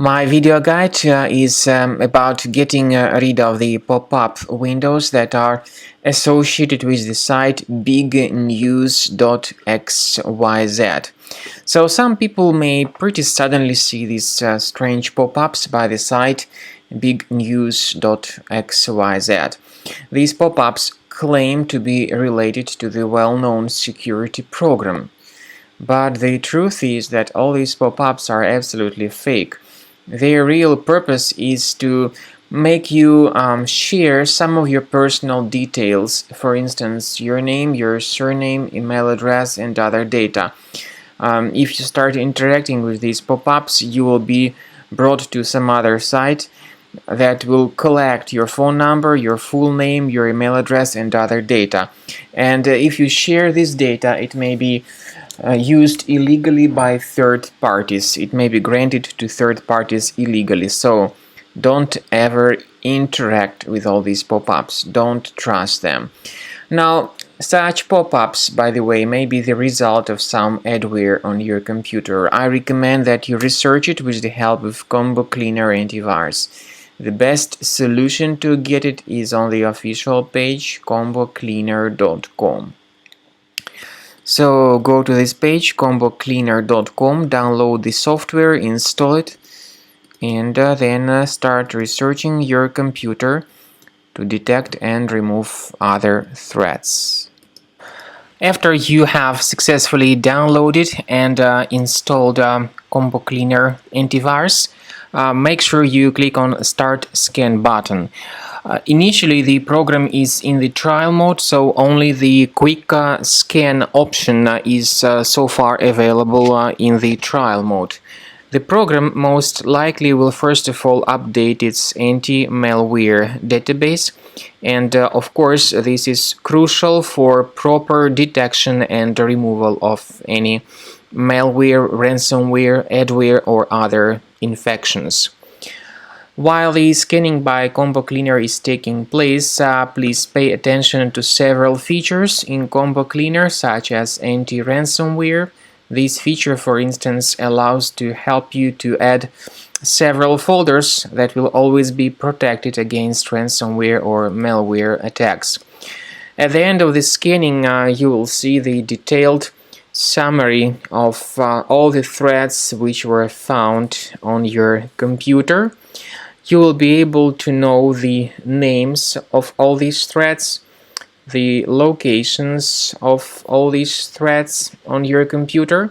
My video guide is about getting rid of the pop-up windows that are associated with the site Big-news.xyz. So some people may pretty suddenly see these strange pop-ups by the site Big-news.xyz. These pop-ups claim to be related to the well-known security program. But the truth is that all these pop-ups are absolutely fake. Their real purpose is to make you share some of your personal details, for instance, your name, your surname, email address, and other data. If you start interacting with these pop-ups, you will be brought to some other site that will collect your phone number, your full name, your email address, and other data. And if you share this data, it may be used illegally by third parties. It may be granted to third parties illegally. So don't ever interact with all these pop-ups. Don't trust them. Now, such pop-ups, by the way, may be the result of some adware on your computer. I recommend that you research it with the help of Combo Cleaner antivirus. The best solution to get it is on the official page combocleaner.com. So go to this page combocleaner.com, download the software, install it, and then start researching your computer to detect and remove other threats. After you have successfully downloaded and installed Combo Cleaner antivirus, make sure you click on Start Scan button. Initially, the program is in the trial mode, so only the quick scan option is so far available in the trial mode. The program most likely will first of all update its anti-malware database, and of course this is crucial for proper detection and removal of any malware, ransomware, adware, or other infections. While the scanning by Combo Cleaner is taking place, please pay attention to several features in Combo Cleaner, such as anti-ransomware. This feature, for instance, allows to help you to add several folders that will always be protected against ransomware or malware attacks. At the end of the scanning, you will see the detailed summary of all the threats which were found on your computer. You will be able to know the names of all these threats, the locations of all these threats on your computer,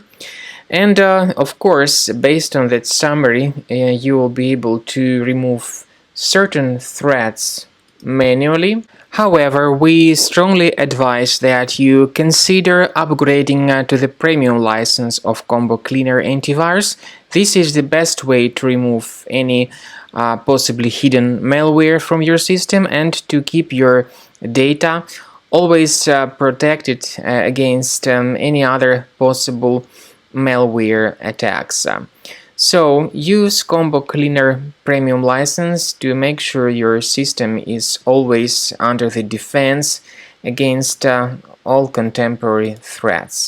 and of course, based on that summary, you will be able to remove certain threats manually. However, we strongly advise that you consider upgrading to the premium license of Combo Cleaner antivirus. This is the best way to remove any possibly hidden malware from your system and to keep your data always protected against any other possible malware attacks. So use Combo Cleaner Premium license to make sure your system is always under the defense against all contemporary threats.